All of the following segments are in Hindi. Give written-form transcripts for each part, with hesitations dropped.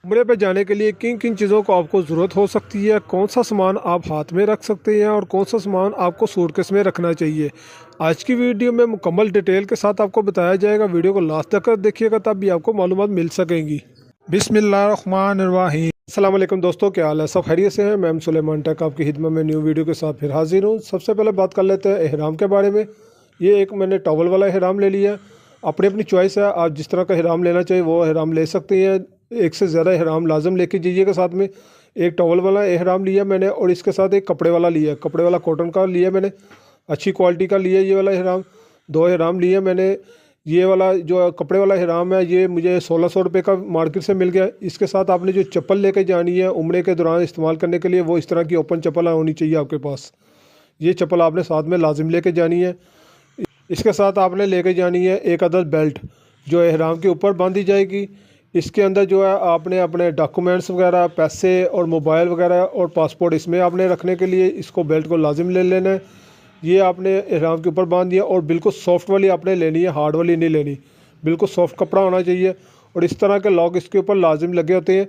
उम्रे पे जाने के लिए किन किन चीज़ों को आपको ज़रूरत हो सकती है, कौन सा सामान आप हाथ में रख सकते हैं और कौन सा सामान आपको सूटकेस में रखना चाहिए। आज की वीडियो में मुकम्मल डिटेल के साथ आपको बताया जाएगा। वीडियो को लास्ट तक देखिएगा तब भी आपको मालूमात मिल सकेंगी। बिस्मिल्लाहिर्रहमानिर्रहीम। अस्सलाम वालेकुम दोस्तों, क्या हाल है? सब खैरियत से हैं? मैं सुलेमान टेक आपकी खिदमत में न्यू वीडियो के साथ फिर हाजिर हूँ। सबसे पहले बात कर लेते हैं एहराम के बारे में। ये एक मैंने टॉवल वाला एहराम ले लिया। अपनी अपनी चॉइस है, आप जिस तरह का एहराम लेना चाहिए वो एहराम ले सकते हैं। एक से ज़्यादा एहराम लाजम लेके जाइएगा साथ में। एक टॉवल वाला एहराम लिया मैंने और इसके साथ एक कपड़े वाला लिया, कपड़े वाला कॉटन का लिया मैंने, अच्छी क्वालिटी का लिया ये वाला एहराम। दो एहराम लिए मैंने। ये वाला जो कपड़े वाला एहराम है ये मुझे 1600 रुपये का मार्केट से मिल गया। इसके साथ आपने जो चप्पल लेके जानी है उम्रे के दौरान इस्तेमाल करने के लिए, वो इस तरह की ओपन चप्पल होनी चाहिए आपके पास। ये चप्पल आपने साथ में लाजिम लेके जानी है। इसके साथ आपने लेके जानी है एक अदद बेल्ट जो एहराम के ऊपर बांधी जाएगी। इसके अंदर जो है आपने अपने डॉक्यूमेंट्स वगैरह, पैसे और मोबाइल वगैरह और पासपोर्ट इसमें आपने रखने के लिए इसको बेल्ट को लाजिम ले लेना है। ये आपने एहराम के ऊपर बांध दिया और बिल्कुल सॉफ्ट वाली आपने लेनी है, हार्ड वाली नहीं लेनी। बिल्कुल सॉफ्ट कपड़ा होना चाहिए। और इस तरह के लॉक इसके ऊपर लाजिम लगे होते हैं।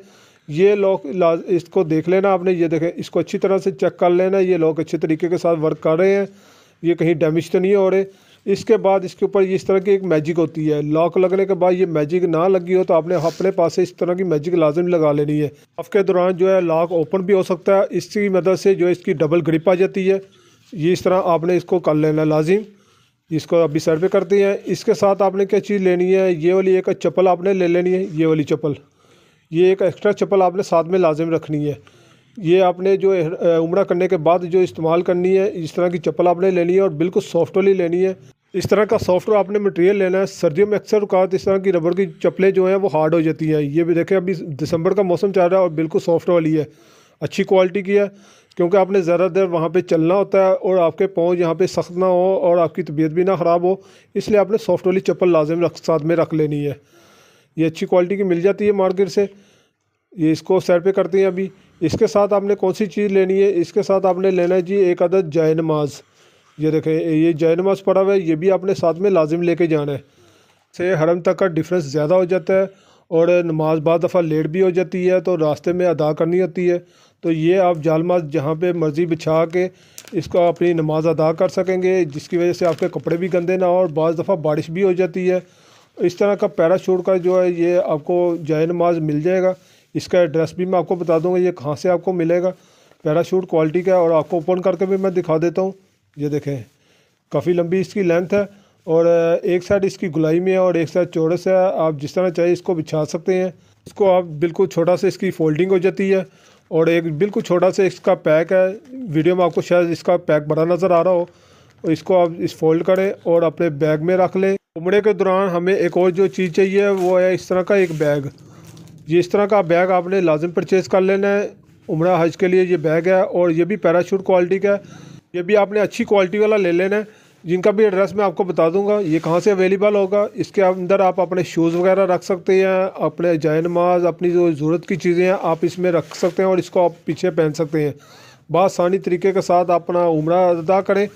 ये लॉक इसको देख लेना आपने, ये देखें, इसको अच्छी तरह से चेक कर लेना। ये लॉक अच्छे तरीके के साथ वर्क कर रहे हैं, ये कहीं डैमेज तो नहीं हो रहे। इसके बाद इसके ऊपर इस तरह की एक मैजिक होती है। लॉक लगने के बाद ये मैजिक ना लगी हो तो आपने अपने पास से इस तरह की मैजिक लाजिम लगा लेनी है। आपके दौरान जो है लॉक ओपन भी हो सकता है। इसकी मदद से जो इसकी डबल ग्रिप आ जाती है। ये इस तरह आपने इसको कर लेना लाजिम। इसको अभी साइड पे करते हैं। इसके साथ आपने क्या चीज़ लेनी है, ये वाली एक चप्पल आपने ले लेनी है। ये वाली चप्पल, ये एक एक्स्ट्रा चप्पल आपने साथ में लाजिम रखनी है। ये आपने जो उम्रा करने के बाद जो इस्तेमाल करनी है, इस तरह की चप्पल आपने लेनी है और बिल्कुल सॉफ्ट वाली लेनी है। इस तरह का सॉफ्ट आपने मटेरियल लेना है। सर्दियों में अक्सर औकात इस तरह की रबड़ की चप्पलें जो हैं वो हार्ड हो जाती हैं। ये भी देखें, अभी दिसंबर का मौसम चल रहा है और बिल्कुल सॉफ्ट वाली है, अच्छी क्वालिटी की है। क्योंकि आपने ज़्यादा देर वहाँ पे चलना होता है और आपके पाँव यहाँ पे सख्त ना हो और आपकी तबीयत भी ना ख़राब हो, इसलिए आपने सॉफ्ट वाली चप्पल लाजिम साथ में रख लेनी है। ये अच्छी क्वालिटी की मिल जाती है मार्केट से। ये इसको साइड पे करते हैं अभी। इसके साथ आपने कौन सी चीज़ लेनी है, इसके साथ आपने लेना है जी एक अदद जाए नमाज। ये देखें, ये जाए नमाज पड़ा हुआ है, ये भी आपने साथ में लाजिम लेके जाना है। से हरम तक का डिफरेंस ज़्यादा हो जाता है और नमाज बाद दफ़ा लेट भी हो जाती है तो रास्ते में अदा करनी होती है। तो ये आप जालमाज जहाँ पे मर्ज़ी बिछा के इसको अपनी नमाज अदा कर सकेंगे, जिसकी वजह से आपके कपड़े भी गंदे ना हो। और बाज़ दफ़ा बारिश भी हो जाती है। इस तरह का पैराशूट का जो है ये आपको जाए नमाज मिल जाएगा। इसका एड्रेस भी मैं आपको बता दूंगा ये कहाँ से आपको मिलेगा। पैराशूट क्वालिटी का है और आपको ओपन करके भी मैं दिखा देता हूँ। ये देखें, काफ़ी लंबी इसकी लेंथ है और एक साइड इसकी गुलाई में है और एक साइड चौड़स है। आप जिस तरह चाहिए इसको बिछा सकते हैं। इसको आप बिल्कुल छोटा सा इसकी फोल्डिंग हो जाती है और एक बिल्कुल छोटा सा इसका पैक है। वीडियो में आपको शायद इसका पैक बड़ा नज़र आ रहा हो। और इसको आप इस फोल्ड करें और अपने बैग में रख लें। उम्रे के दौरान हमें एक और जो चीज़ चाहिए वो है इस तरह का एक बैग। ये इस तरह का बैग आपने लाजिम परचेज़ कर लेना है। उम्रा हज के लिए ये बैग है और ये भी पैराशूट क्वालिटी का है। ये भी आपने अच्छी क्वालिटी वाला ले लेना है, जिनका भी एड्रेस मैं आपको बता दूंगा ये कहाँ से अवेलेबल होगा। इसके अंदर आप अपने शूज़ वगैरह रख सकते हैं, अपने जाए नमाज, अपनी जो ज़रूरत की चीज़ें हैं आप इसमें रख सकते हैं और इसको आप पीछे पहन सकते हैं। आसानी तरीके के साथ अपना उम्रा अदा करें।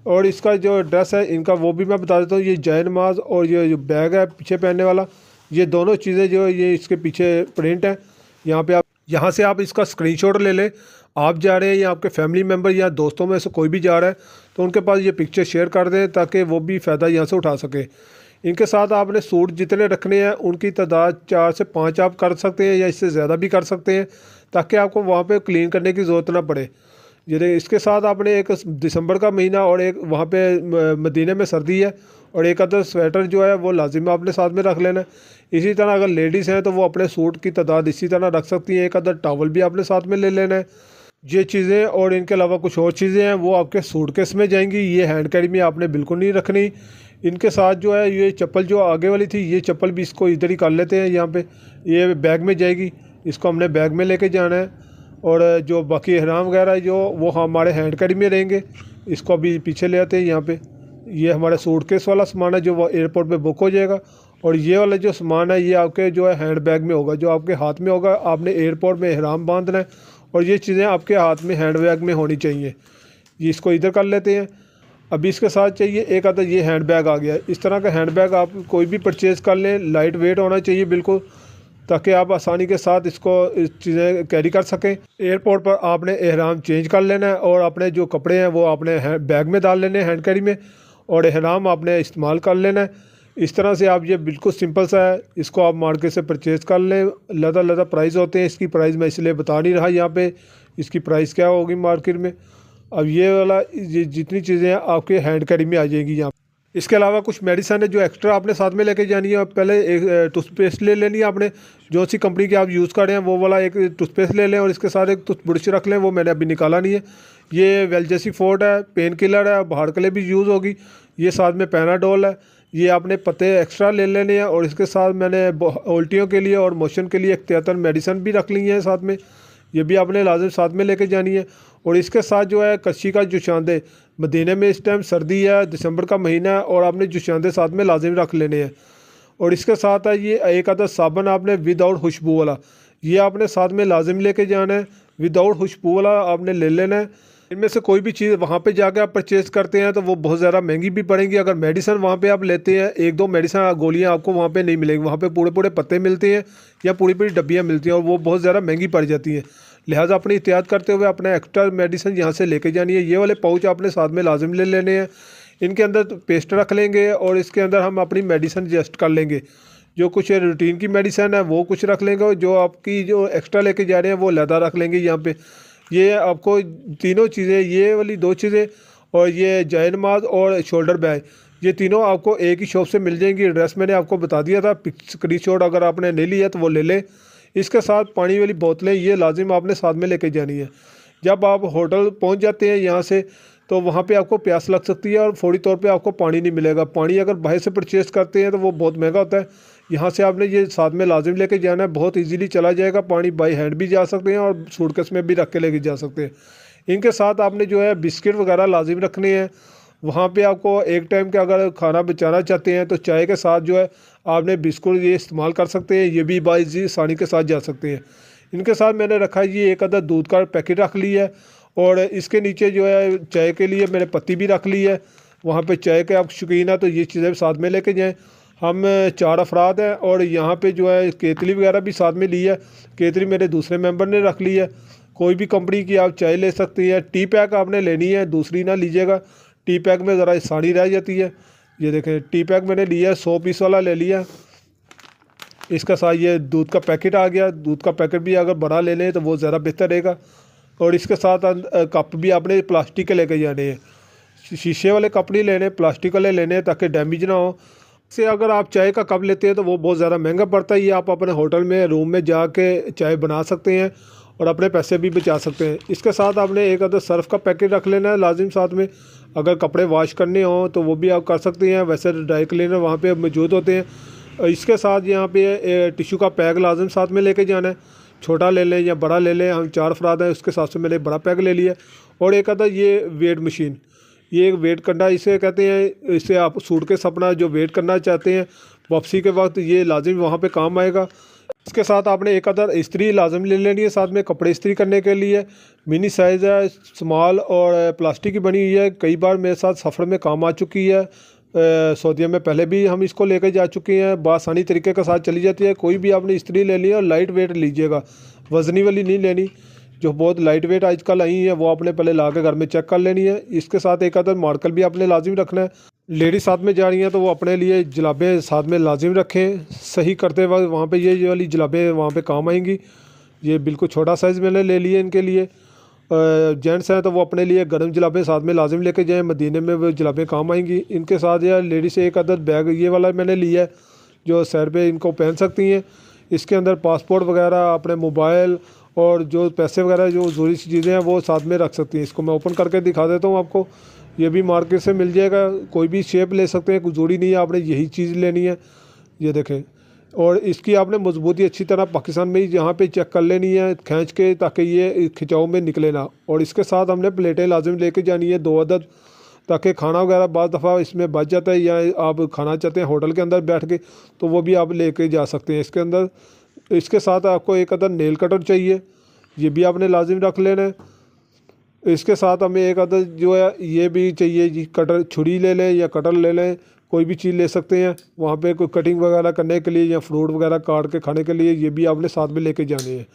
और इसका जो एड्रेस है इनका वो भी मैं बता देता हूँ। ये जाए नमाज और ये जो बैग है पीछे पहनने वाला, ये दोनों चीज़ें जो ये इसके पीछे प्रिंट है। यहाँ से आप इसका स्क्रीनशॉट ले लें। आप जा रहे हैं या आपके फैमिली मेम्बर या दोस्तों में से कोई भी जा रहा है तो उनके पास ये पिक्चर शेयर कर दें ताकि वो भी फ़ायदा यहाँ से उठा सके। इनके साथ आपने सूट जितने रखने हैं उनकी तादाद 4 से 5 आप कर सकते हैं या इससे ज़्यादा भी कर सकते हैं, ताकि आपको वहाँ पे क्लीन करने की ज़रूरत ना पड़े। ये इसके साथ आपने एक दिसंबर का महीना और एक वहाँ पे मदीने में सर्दी है और एक अदर स्वेटर जो है वो लाजिम आपने साथ में रख लेना है। इसी तरह अगर लेडीज़ हैं तो वो अपने सूट की तादाद इसी तरह रख सकती हैं। एक अदर टॉवल भी आपने साथ में ले लेना है। ये चीज़ें और इनके अलावा कुछ और चीज़ें हैं वो आपके सूटकेस में जाएंगी। ये हैंड कैरी में आपने बिल्कुल नहीं रखनी। इनके साथ जो है ये चप्पल जो आगे वाली थी, ये चप्पल भी इसको इधर ही कर लेते हैं। यहाँ पे ये बैग में जाएगी, इसको हमने बैग में लेके जाना है। और जो बाकी एहराम वगैरह जो वो हमारे हैंड कैरी में रहेंगे, इसको अभी पीछे ले आते हैं। यहाँ पे ये हमारा सूटकेस वाला सामान है जो वो एयरपोर्ट पे बुक हो जाएगा। और ये वाला जो सामान है ये आपके जो है हैंड बैग में होगा, जो आपके हाथ में होगा। आपने एयरपोर्ट में एहराम बांधना है और ये चीज़ें आपके हाथ में हैंड बैग में होनी चाहिए। ये इसको इधर कर लेते हैं। अभी इसके साथ चाहिए एक आता ये हैंड बैग आ गया। इस तरह का हैंड बैग आप कोई भी परचेज़ कर लें, लाइट वेट होना चाहिए बिल्कुल, ताकि आप आसानी के साथ इसको इस चीज़ें कैरी कर सकें। एयरपोर्ट पर आपने एहराम चेंज कर लेना है और अपने जो कपड़े हैं वो आपने बैग में डाल लेने हैं हैंड कैरी में, और एहराम आपने इस्तेमाल कर लेना है। इस तरह से आप, ये बिल्कुल सिंपल सा है, इसको आप मार्केट से परचेज़ कर लें। लदा प्राइस होते हैं, इसकी प्राइस मैं इसलिए बता नहीं रहा यहाँ पे, इसकी प्राइस क्या होगी मार्केट में। अब ये वाला जितनी चीज़ें हैं आपके हैंड कैरी में आ जाएंगी यहाँ। इसके अलावा कुछ मेडिसन है जो एक्स्ट्रा आपने साथ में लेके जानी है। पहले एक टूथपेस्ट ले लेनी है आपने, जो सी कंपनी की आप यूज़ कर रहे हैं वो वाला एक टूथपेस्ट ले लें, और इसके साथ एक टूथब्रश रख लें, वो मैंने अभी निकाला नहीं है। ये वेलजेसी फोर्ट है, पेन किलर है, बाहर के लिए भी यूज़ होगी। ये साथ में पैनाडोल है, ये आपने पत्ते एक्स्ट्रा ले लेने हैं। और इसके साथ मैंने उल्टियों के लिए और मोशन के लिए 73 मेडिसन भी रख ली है साथ में, ये भी आपने लाजिम साथ में लेके जानी है। और इसके साथ जो है कच्ची का जुशांदे, मदीने में इस टाइम सर्दी है, दिसंबर का महीना है, और आपने जुशांदे साथ में लाजिम रख लेने हैं। और इसके साथ है ये एक आधा साबुन आपने विदाउट खुशबू वाला, ये आपने साथ में लाजिम लेके जाना है। विदाउट खुशबू वाला आपने ले लेना है। इनमें से कोई भी चीज़ वहाँ पे जाकर आप परचेज़ करते हैं तो वो बहुत ज़्यादा महंगी भी पड़ेंगी। अगर मेडिसिन वहाँ पे आप लेते हैं, एक दो मेडिसिन गोलियाँ आपको वहाँ पे नहीं मिलेंगी, वहाँ पे पूरे पूरे पत्ते मिलते हैं या पूरी पूरी डब्बियाँ मिलती हैं, और वो बहुत ज़्यादा महंगी पड़ जाती हैं। लिहाजा अपनी एहतियात करते हुए अपना एक्स्ट्रा मेडिसिन यहाँ से लेके जानी है। ये वाले पाउच आपने साथ में लाजिम ले लेने हैं। इनके अंदर पेस्ट रख लेंगे और इसके अंदर हम अपनी मेडिसिन एडजस्ट कर लेंगे। जो कुछ रूटीन की मेडिसिन है वो कुछ रख लेंगे, और जो आपकी जो एक्स्ट्रा लेके जा रहे हैं वो लदा रख लेंगे यहाँ पे। ये आपको तीनों चीज़ें, ये वाली दो चीज़ें और ये जय नमाज और शोल्डर बैग, ये तीनों आपको एक ही शॉप से मिल जाएंगी। एड्रेस मैंने आपको बता दिया था, स्क्रीनशॉट अगर आपने नहीं लिया तो वो ले लें। इसके साथ पानी वाली बोतलें ये लाजिम आपने साथ में लेके जानी है। जब आप होटल पहुंच जाते हैं यहाँ से, तो वहाँ पे आपको प्यास लग सकती है और फौरी तौर पे आपको पानी नहीं मिलेगा। पानी अगर बाहर से परचेज़ करते हैं तो वो बहुत महंगा होता है। यहाँ से आपने ये साथ में लाजिम लेके जाना है, बहुत इजीली चला जाएगा। पानी बाई हैंड भी जा सकते हैं और सूटकेस में भी रख के लेके जा सकते हैं। इनके साथ आपने जो है बिस्किट वगैरह लाजिम रखने हैं। वहाँ पे आपको एक टाइम का अगर खाना बचाना चाहते हैं तो चाय के साथ जो है आपने बिस्कुट ये इस्तेमाल कर सकते हैं, ये भी बाइजी आसानी के साथ जा सकते हैं। इनके साथ मैंने रखा है ये एक आधा दूध का पैकेट रख लिया है, और इसके नीचे जो है चाय के लिए मैंने पत्ती भी रख ली है। वहाँ पे चाय के आप शौकीन है तो ये चीज़ें साथ में लेके जाएँ। हम 4 अफराद हैं, और यहाँ पे जो है केतली वगैरह भी साथ में ली है। केतली मेरे दूसरे मेंबर ने रख ली है। कोई भी कंपनी की आप चाय ले सकती हैं। टी पैक आपने लेनी है, दूसरी ना लीजिएगा, टी पैक में ज़रा आसानी रह जाती है। ये देखें टी पैक मैंने लिया है, 100 पीस वाला ले लिया। इसका साथ ये दूध का पैकेट आ गया। दूध का पैकेट भी अगर बड़ा ले लें तो वो ज़्यादा बेहतर रहेगा। और इसके साथ कप भी आपने प्लास्टिक के लेके जाने हैं। शीशे वाले कप नहीं लेने, प्लास्टिक वाले लेने हैं ताकि डैमेज ना हो। से अगर आप चाय का कप लेते हैं तो वो बहुत ज़्यादा महंगा पड़ता है। ये आप अपने होटल में रूम में जाके चाय बना सकते हैं और अपने पैसे भी बचा सकते हैं। इसके साथ आपने एक आधा सर्फ का पैकेट रख लेना है लाजिम साथ में। अगर कपड़े वॉश करने हों तो वो भी आप कर सकते हैं, वैसे ड्राई क्लीनर वहाँ पे मौजूद होते हैं। इसके साथ यहाँ पे टिशू का पैक लाजिम साथ में लेके जाना है। छोटा ले लें या बड़ा ले लें, हम 4 अफराद हैं, उसके हिसाब से मैंने बड़ा पैक ले लिया। और एक आधा ये वेट मशीन, ये एक वेट करना इसे कहते हैं। इससे आप सूटकेस अपना जो वेट करना चाहते हैं वापसी के वक्त ये लाजिम वहाँ पे काम आएगा। इसके साथ आपने एक आधा इस्त्री लाजिम ले लेनी है साथ में, कपड़े इस्त्री करने के लिए। मिनी साइज़ है, स्मॉल और प्लास्टिक की बनी हुई है। कई बार मेरे साथ सफ़र में काम आ चुकी है। सऊदीया में पहले भी हम इसको लेकर जा चुके हैं, बासानी तरीके के साथ चली जाती है। कोई भी आपने इस्त्री ले ली है और लाइट वेट लीजिएगा, वज़नी वाली नहीं लेनी। जो बहुत लाइट वेट आजकल आई है वो आपने पहले ला के घर में चेक कर लेनी है। इसके साथ एक आधा मार्कर भी आपने लाजिम रखना है। लेडीज साथ में जा रही हैं तो वो अपने लिए जलाबें साथ में लाजिम रखें। सही करते वक्त वहाँ पे ये वाली जलाबें वहाँ पे काम आएंगी। ये बिल्कुल छोटा साइज़ मैंने ले लिए इनके लिए। जेंट्स हैं तो वो अपने लिए गर्म जलाबें साथ में लाजिम लेके जाएँ, मदीने में वो जलाबें काम आएंगी। इनके साथ या लेडीज़ एक आधा बैग ये वाला मैंने लिया है जो सर पे इनको पहन सकती हैं। इसके अंदर पासपोर्ट वगैरह, अपने मोबाइल और जो पैसे वगैरह जो ज़रूरी चीज़ें हैं वो साथ में रख सकती हैं। इसको मैं ओपन करके दिखा देता हूँ आपको। ये भी मार्केट से मिल जाएगा, कोई भी शेप ले सकते हैं, कोई ज़रूरी नहीं है आपने यही चीज़ लेनी है। ये देखें, और इसकी आपने मजबूती अच्छी तरह पाकिस्तान में ही यहाँ पे चेक कर लेनी है खींच के, ताकि ये खिंचाव में निकले ना। और इसके साथ हमने प्लेटें लाजिम लेके जानी है 2 अदद, ताकि खाना वगैरह बाद दफ़ा इसमें बच जाता है, या आप खाना चाहते हैं होटल के अंदर बैठ के तो वो भी आप लेके जा सकते हैं इसके अंदर। इसके साथ आपको एक अदर नेल कटर चाहिए, ये भी आपने लाजिम रख लेना है। इसके साथ हमें एक अदर जो है ये भी चाहिए जी, कटर छुरी ले लें या कटर ले लें, कोई भी चीज़ ले सकते हैं। वहाँ पे कोई कटिंग वगैरह करने के लिए या फ्रूट वगैरह काट के खाने के लिए ये भी आपने साथ में लेके जाने हैं।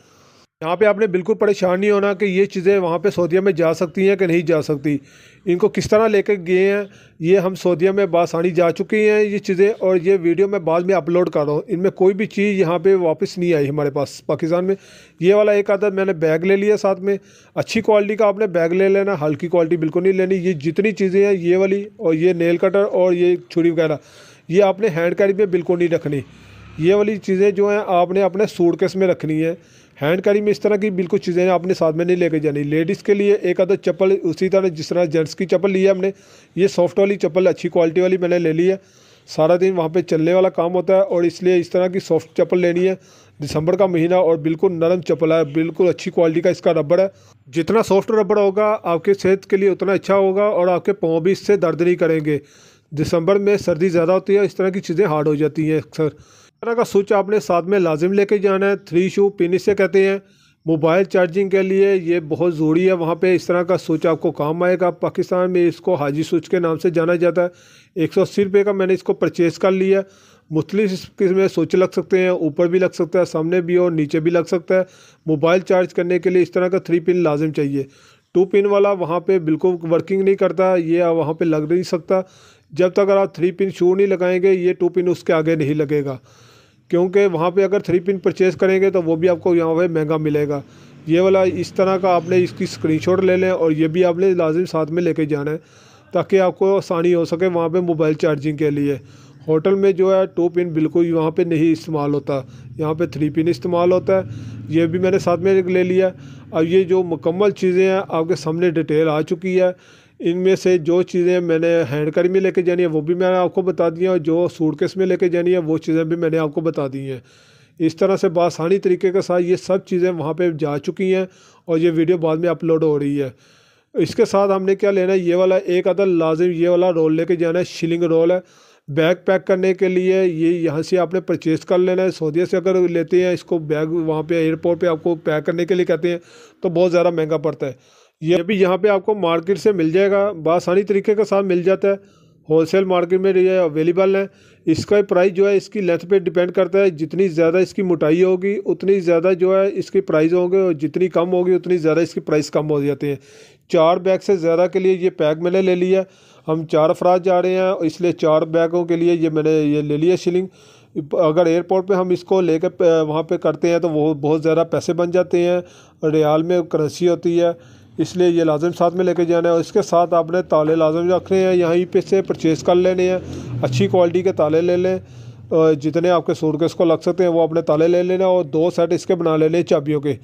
यहाँ पे आपने बिल्कुल परेशान नहीं होना कि ये चीज़ें वहाँ पे सऊदीया में जा सकती हैं कि नहीं जा सकती। इनको किस तरह लेकर गए हैं, ये हम सऊदीया में बासानी जा चुकी हैं ये चीज़ें, और ये वीडियो मैं बाद में अपलोड कर रहा हूँ। इनमें कोई भी चीज़ यहाँ पे वापस नहीं आई हमारे पास पाकिस्तान में। ये वाला एक आधा मैंने बैग ले लिया साथ में। अच्छी क्वालिटी का आपने बैग ले लेना, हल्की क्वालिटी बिल्कुल नहीं लेनी। ये जितनी चीज़ें हैं ये वाली और ये नेल कटर और ये छुरी वगैरह, ये आपने हैंड कैरी में बिल्कुल नहीं रखनी। ये वाली चीज़ें जो हैं आपने अपने सूटकेस में रखनी है। हैंड कैरी में इस तरह की बिल्कुल चीज़ें आपने साथ में नहीं लेके जानी। लेडीज़ के लिए एक आधा चप्पल उसी तरह जिस तरह जेंट्स की चप्पल ली है हमने, ये सॉफ्ट वाली चप्पल अच्छी क्वालिटी वाली मैंने ले ली है। सारा दिन वहाँ पे चलने वाला काम होता है और इसलिए इस तरह की सॉफ्ट चप्पल लेनी है। दिसंबर का महीना और बिल्कुल नरम चप्पल है, बिल्कुल अच्छी क्वालिटी का इसका रबड़ है। जितना सॉफ्ट रबड़ होगा आपके सेहत के लिए उतना अच्छा होगा और आपके पाँव भी इससे दर्द नहीं करेंगे। दिसंबर में सर्दी ज़्यादा होती है, इस तरह की चीज़ें हार्ड हो जाती हैं अक्सर। तरह का स्विच आपने साथ में लाजिम लेके जाना है। 3 शू पिन इसे कहते हैं। मोबाइल चार्जिंग के लिए ये बहुत ज़रूरी है। वहाँ पे इस तरह का स्विच आपको काम आएगा। पाकिस्तान में इसको हाजी स्विच के नाम से जाना जाता है। 180 रुपये का मैंने इसको परचेज़ कर लिया। मुख्तलिफ इसमें स्विच लग सकते हैं, ऊपर भी लग सकता है, सामने भी और नीचे भी लग सकता है। मोबाइल चार्ज करने के लिए इस तरह का 3 पिन लाजिम चाहिए। 2 पिन वाला वहाँ पे बिल्कुल वर्किंग नहीं करता, ये वहाँ पे लग नहीं सकता। जब तक अगर आप 3 पिन शू नहीं लगाएंगे ये 2 पिन उसके आगे नहीं लगेगा, क्योंकि वहाँ पे अगर 3 पिन परचेज़ करेंगे तो वो भी आपको यहाँ पे महंगा मिलेगा। ये वाला इस तरह का आपने इसकी स्क्रीनशॉट ले लें और ये भी आपने लाजिम साथ में लेके जाना है ताकि आपको आसानी हो सके वहाँ पे मोबाइल चार्जिंग के लिए। होटल में जो है 2 पिन बिल्कुल वहाँ पे नहीं इस्तेमाल होता, यहाँ पे 3 पिन इस्तेमाल होता है। ये भी मैंने साथ में ले लिया। अब ये जो मुकम्मल चीज़ें हैं आपके सामने डिटेल आ चुकी है। इनमें से जो चीज़ें मैंने हैंड कैरी में लेके जानी है वो भी मैंने आपको बता दी है, और जो सूटकेस में लेके जानी है वो चीज़ें भी मैंने आपको बता दी हैं। इस तरह से बआसानी तरीके के साथ ये सब चीज़ें वहाँ पे जा चुकी हैं और ये वीडियो बाद में अपलोड हो रही है। इसके साथ हमने क्या लेना है, ये वाला एक आधा लाजिम ये वाला रोल लेके जाना है। शिलिंग रोल है बैग पैक करने के लिए। ये यहाँ से आपने परचेज़ कर लेना है। सऊदीया से अगर लेते हैं इसको बैग, वहाँ पे एयरपोर्ट पे आपको पैक करने के लिए कहते हैं तो बहुत ज़्यादा महंगा पड़ता है। ये भी यहाँ पे आपको मार्केट से मिल जाएगा, बआसानी तरीके के साथ मिल जाता है। होलसेल मार्केट में ये अवेलेबल है। इसका प्राइस जो है इसकी लेंथ पे डिपेंड करता है। जितनी ज़्यादा इसकी मोटाई होगी उतनी ज़्यादा जो है इसके प्राइस होंगे, और जितनी कम होगी उतनी ज़्यादा इसके प्राइस कम हो जाते हैं। 4 बैग से ज़्यादा के लिए ये पैक मैंने ले लिया। हम 4 अफराद जा रहे हैं इसलिए 4 बैगों के लिए ये मैंने ये ले लिया शिलिंग। अगर एयरपोर्ट पे हम इसको लेकर वहाँ पे करते हैं तो वो बहुत ज़्यादा पैसे बन जाते हैं। रियाल में करेंसी होती है, इसलिए ये लाजिम साथ में लेके जाना है। और इसके साथ आपने ताले लाजिम रखने हैं, यहीं पे से परचेज़ कर लेने हैं। अच्छी क्वालिटी के ताले ले लें, जितने आपके सूटकेस को लग सकते हैं वो अपने ताले ले लेना। और 2 सेट इसके बना लेने चाबियों के।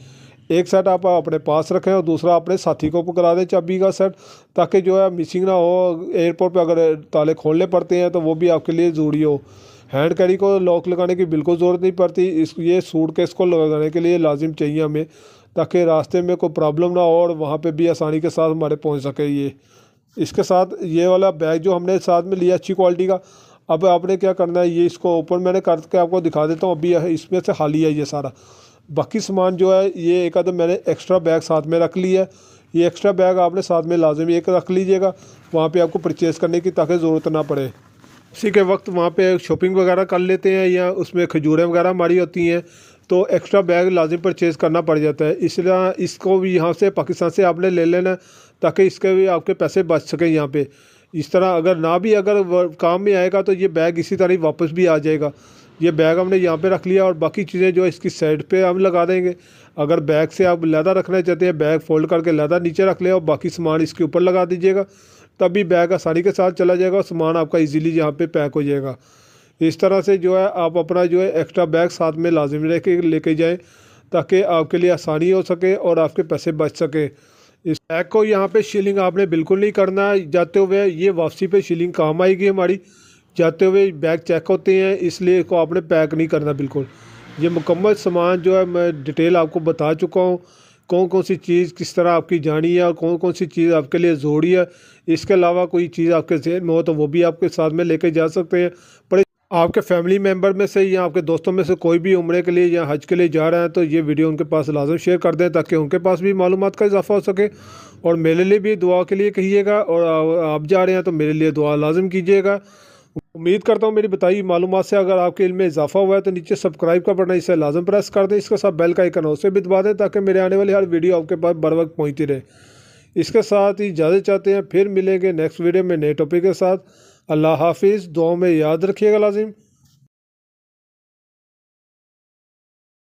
एक सेट आप अपने पास रखें और दूसरा अपने साथी को पकड़ा दें चाबी का सेट, ताकि जो है मिसिंग ना हो। एयरपोर्ट पे अगर ताले खोलने पड़ते हैं तो वो भी आपके लिए ज़रूरी हो। हैंड कैरी को लॉक लगाने की बिल्कुल ज़रूरत नहीं पड़ती। ये सूटकेस को लगाने के लिए लाजिम चाहिए हमें, ताकि रास्ते में कोई प्रॉब्लम ना हो और वहाँ पे भी आसानी के साथ हमारे पहुँच सके। ये इसके साथ ये वाला बैग जो हमने साथ में लिया अच्छी क्वालिटी का। अब आपने क्या करना है, ये इसको ओपन मैंने करके आपको दिखा देता हूँ। अभी इसमें से खाली है ये सारा। बाकी सामान जो है ये एक आधा मैंने एक्स्ट्रा बैग साथ में रख लिया है। ये एक्स्ट्रा बैग आपने साथ में लाजिम एक रख लीजिएगा वहाँ पे आपको परचेज़ करने की, ताकि ज़रूरत ना पड़े। उसी के वक्त वहाँ पे शॉपिंग वगैरह कर लेते हैं या उसमें खजूरें वगैरह हमारी होती हैं तो एक्स्ट्रा बैग लाजिम परचेज़ करना पड़ जाता है। इसलिए इसको भी यहाँ से पाकिस्तान से आपने ले लेना ताकि इसके भी आपके पैसे बच सकें यहाँ पे। इस तरह अगर ना भी अगर काम में आएगा तो ये बैग इसी तरह वापस भी आ जाएगा। ये बैग हमने यहाँ पे रख लिया और बाकी चीज़ें जो इसकी साइड पे हम लगा देंगे। अगर बैग से आप लैदा रखना चाहते हैं, बैग फोल्ड करके लैदा नीचे रख ले और बाकी सामान इसके ऊपर लगा दीजिएगा, तभी बैग आसानी के साथ चला जाएगा और सामान आपका इजीली यहाँ पे पैक हो जाएगा। इस तरह से जो है आप अपना जो है एक्स्ट्रा बैग साथ में लाजिम लेके जाएं, ताकि आपके लिए आसानी हो सके और आपके पैसे बच सके। इस बैग को यहाँ पे शीलिंग आपने बिल्कुल नहीं करना है जाते हुए। ये वापसी पे शीलिंग काम आएगी हमारी। जाते हुए बैग चेक होते हैं, इसलिए इसको आपने पैक नहीं करना बिल्कुल। ये मुकम्मल सामान जो है मैं डिटेल आपको बता चुका हूँ, कौन कौन सी चीज़ किस तरह आपकी जानी है और कौन कौन सी चीज़ आपके लिए ज़रूरी है। इसके अलावा कोई चीज़ आपके जहन में हो तो वो भी आपके साथ में लेके जा सकते हैं। पर आपके फैमिली मेम्बर में से या आपके दोस्तों में से कोई भी उम्रे के लिए या हज के लिए जा रहे हैं तो ये वीडियो उनके पास लाजम शेयर कर दें, ताकि उनके पास भी मालूमात का इजाफा हो सके। और मेरे लिए भी दुआ के लिए कहिएगा, और आप जा रहे हैं तो मेरे लिए दुआ लाजिम कीजिएगा। उम्मीद करता हूँ मेरी बताई मालूमात से अगर आपके इल्म में इजाफा हुआ है तो नीचे सब्सक्राइब का बटन इसे लाजम प्रेस कर दें, इसके साथ बेल का आइकन उसे भी दबा दें ताकि मेरे आने वाली हर वीडियो आपके पास बर वक्त पहुँचती रहे। इसके साथ ही इजाज़त चाहते हैं, फिर मिलेंगे नेक्स्ट वीडियो में नए टॉपिक के साथ। अल्लाह हाफिज़, दुआओं में याद रखिएगा लाजिम।